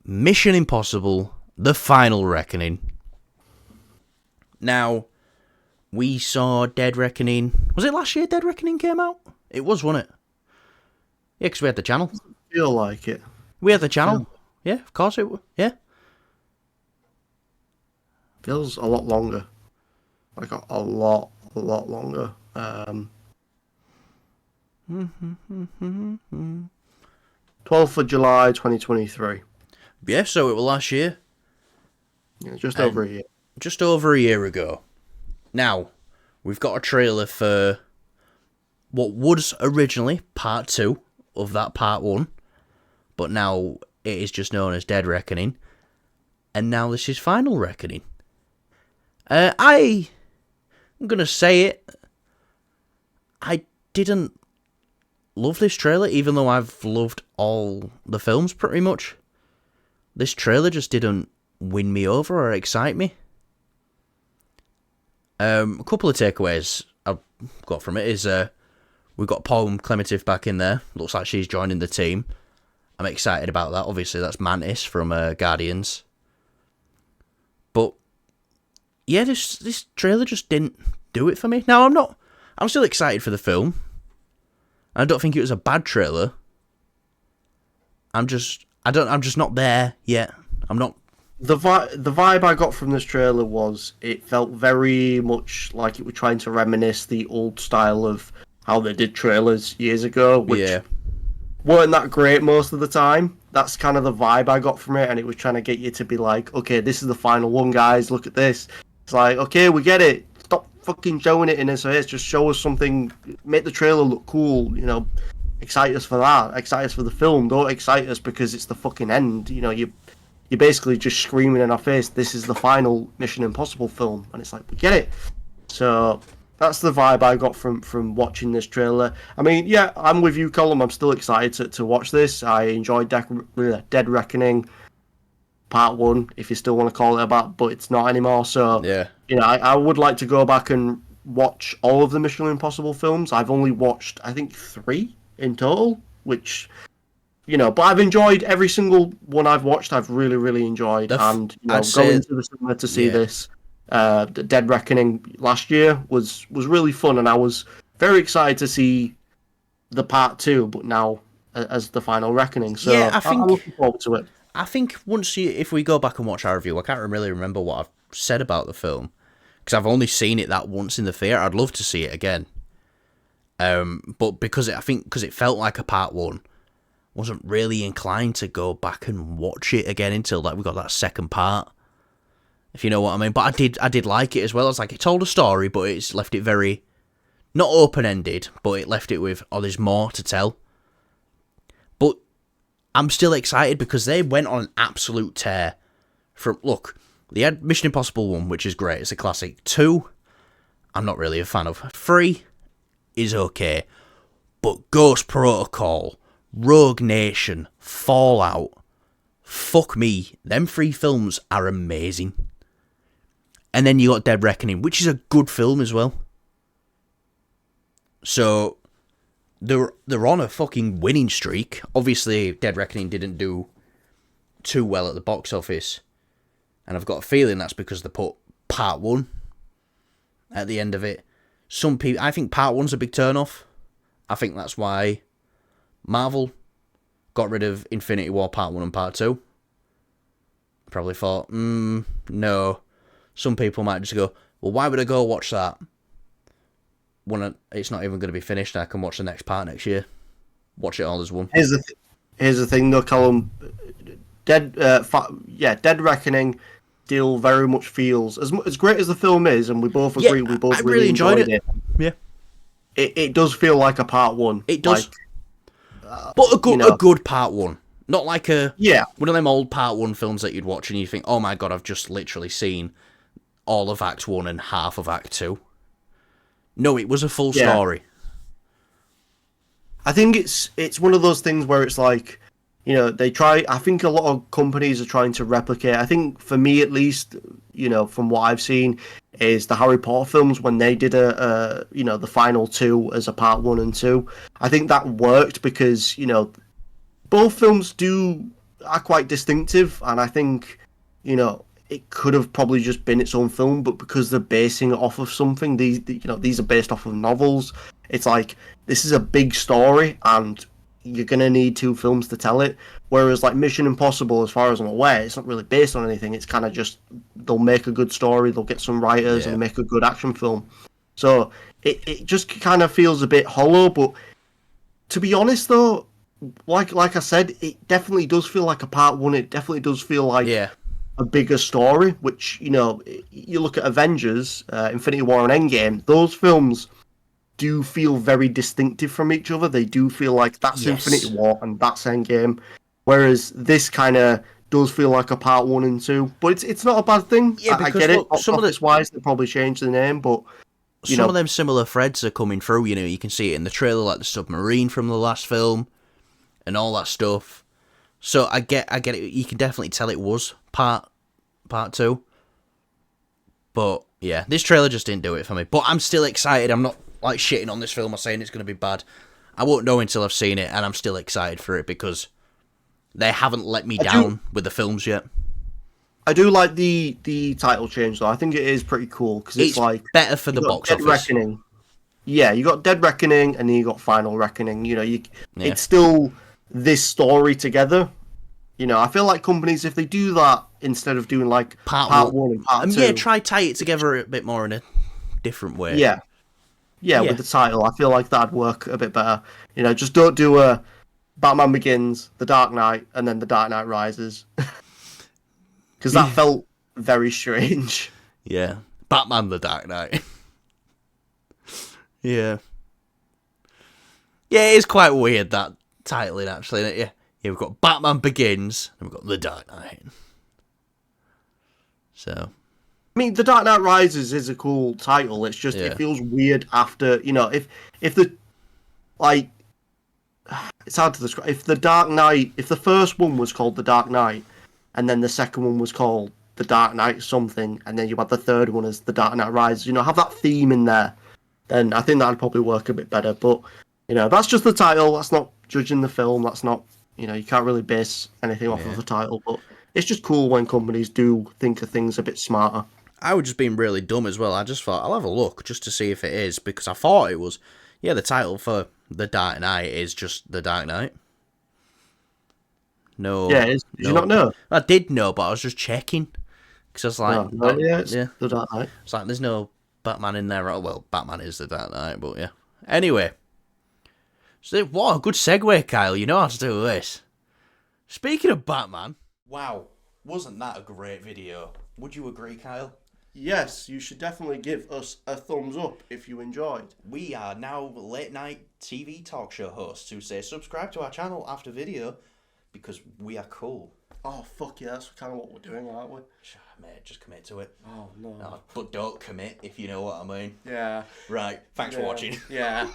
Mission Impossible: The Final Reckoning. Now, we saw Dead Reckoning. Was it last year Dead Reckoning came out? It was, wasn't it? Yeah, because we had the channel. Feel like it. We had the channel. Yeah, of course it was. Yeah. Feels a lot longer. Like a lot longer. 12th of July 2023. Yeah, so it was last year. Yeah, just over a year. Just over a year ago. Now, we've got a trailer for what was originally part 2 of that part 1, but now it is just known as Dead Reckoning, and now this is Final Reckoning. I'm gonna say it, I didn't love this trailer, even though I've loved all the films pretty much. This trailer just didn't win me over or excite me. A couple of takeaways I've got from it is we've got Paul Clementif back in there. Looks like she's joining the team. I'm excited about that. Obviously, that's Mantis from Guardians. But yeah, this trailer just didn't do it for me. Now I'm still excited for the film. I don't think it was a bad trailer. I'm just not there yet. I'm not. The vibe I got from this trailer was it felt very much like it was trying to reminisce the old style of how they did trailers years ago, which weren't that great most of the time. That's kind of the vibe I got from it, and it was trying to get you to be like, okay, this is the final one, guys, look at this. It's like, okay, we get it. Stop fucking showing it in his face. Just show us something. Make the trailer look cool, you know. Excite us for that. Excite us for the film. Don't excite us because it's the fucking end. You know, you're basically just screaming in our face, this is the final Mission Impossible film. And it's like, we get it. So that's the vibe I got from watching this trailer. I mean, yeah, I'm with you, Colm. I'm still excited to watch this. I enjoyed Dead Reckoning Part 1, if you still want to call it that, but it's not anymore. So, Yeah. you know, I would like to go back and watch all of the Mission Impossible films. I've only watched, I think, 3 in total, which... You know, but I've enjoyed every single one I've watched. I've really, really enjoyed, and you know, going to the cinema to see this Dead Reckoning last year was really fun, and I was very excited to see the part 2, but now as the Final Reckoning. So yeah, I'm looking forward to it. I think if we go back and watch our review, I can't really remember what I've said about the film because I've only seen it that once in the theater. I'd love to see it again, but because it felt like a part 1. Wasn't really inclined to go back and watch it again until we got that second part, if you know what I mean. But I did like it as well. It's like it told a story, but it's left it very not open-ended, but it left it with there's more to tell. But I'm still excited because they went on an absolute tear. They had Mission Impossible 1, which is great. It's a classic. 2, I'm not really a fan of. 3 is okay, but Ghost Protocol, Rogue Nation, Fallout, fuck me, them 3 films are amazing. And then you got Dead Reckoning, which is a good film as well. So they're on a fucking winning streak. Obviously, Dead Reckoning didn't do too well at the box office, and I've got a feeling that's because they put part 1 at the end of it. Some people, I think part 1's a big turn-off. I think that's why Marvel got rid of Infinity War Part 1 and Part 2. Probably thought, no. Some people might just go, well, why would I go watch that when it's not even going to be finished and I can watch the next part next year? Watch it all as one. Here's the thing, though, Colm. Dead Reckoning still very much feels, as great as the film is, and we both agree, we both really enjoyed it. Yeah. It does feel like a Part 1. It does. But a good part 1. Not like one of them old part 1 films that you'd watch and you think, oh my god, I've just literally seen all of Act 1 and half of Act 2. No, it was a full story. I think it's one of those things where it's like, you know, I think a lot of companies are trying to replicate. I think for me at least, you know, from what I've seen, is the Harry Potter films when they did the final 2 as a part 1 and 2. I think that worked because, you know, both films do are quite distinctive, and I think, it could have probably just been its own film, but because they're basing it off of something, these are based off of novels. It's like, this is a big story, and you're gonna need two films to tell it. Whereas like Mission Impossible, as far as I'm aware, it's not really based on anything. It's kind of just, they'll make a good story, they'll get some writers and make a good action film. So it just kind of feels a bit hollow. But to be honest though, like I said, it definitely does feel like a part one. It definitely does feel like a bigger story, which, you look at Avengers, Infinity War and Endgame, those films do feel very distinctive from each other. They do feel like that's Infinity War and that's Endgame, whereas this kind of does feel like a part 1 and 2. But it's not a bad thing. Yeah, I get it. Some of this wise, they probably changed the name, but some of them similar threads are coming through. You can see it in the trailer, like the submarine from the last film, and all that stuff. So I get it. You can definitely tell it was part 2. But yeah, this trailer just didn't do it for me. But I'm still excited. I'm not like shitting on this film or saying it's going to be bad. I won't know until I've seen it, and I'm still excited for it because they haven't let me down with the films yet. I do like the title change though. I think it is pretty cool because it's like better for the box office. Reckoning. Yeah, you got Dead Reckoning and then you got Final Reckoning. It's still this story together. I feel like companies, if they do that instead of doing like part 1 and part 2, try tie it together a bit more in a different way. Yeah, with the title, I feel like that'd work a bit better. Just don't do a Batman Begins, The Dark Knight, and then The Dark Knight Rises. Because that felt very strange. Yeah. Batman The Dark Knight. Yeah. Yeah, it is quite weird, that titling, actually, isn't it? Yeah, we've got Batman Begins, and we've got The Dark Knight. So... I mean, The Dark Knight Rises is a cool title. It's just, it feels weird after, if the, like, it's hard to describe. If The Dark Knight, if the first one was called The Dark Knight, and then the second one was called The Dark Knight something, and then you had the third one as The Dark Knight Rises, have that theme in there, then I think that'd probably work a bit better. But, that's just the title. That's not judging the film. That's not, you can't really base anything off of the title. But it's just cool when companies do think of things a bit smarter. I was just being really dumb as well. I just thought, I'll have a look just to see if it is, because I thought it was, the title for The Dark Knight is just The Dark Knight. No. Yeah, it is. Did you not know? I did know, but I was just checking. Because I was like... it's The Dark Knight. It's like, there's no Batman in there. Well, Batman is The Dark Knight, but yeah. Anyway. So, what a good segue, Kyle. You know how to do this. Speaking of Batman... Wow. Wasn't that a great video? Would you agree, Kyle? Yes, you should definitely give us a thumbs up if you enjoyed. We are now late night TV talk show hosts who say subscribe to our channel after video because we are cool. Oh, fuck yeah, that's kind of what we're doing, aren't we? Mate, just commit to it. Oh, no. But don't commit, if you know what I mean. Yeah. Right, thanks for watching. Yeah.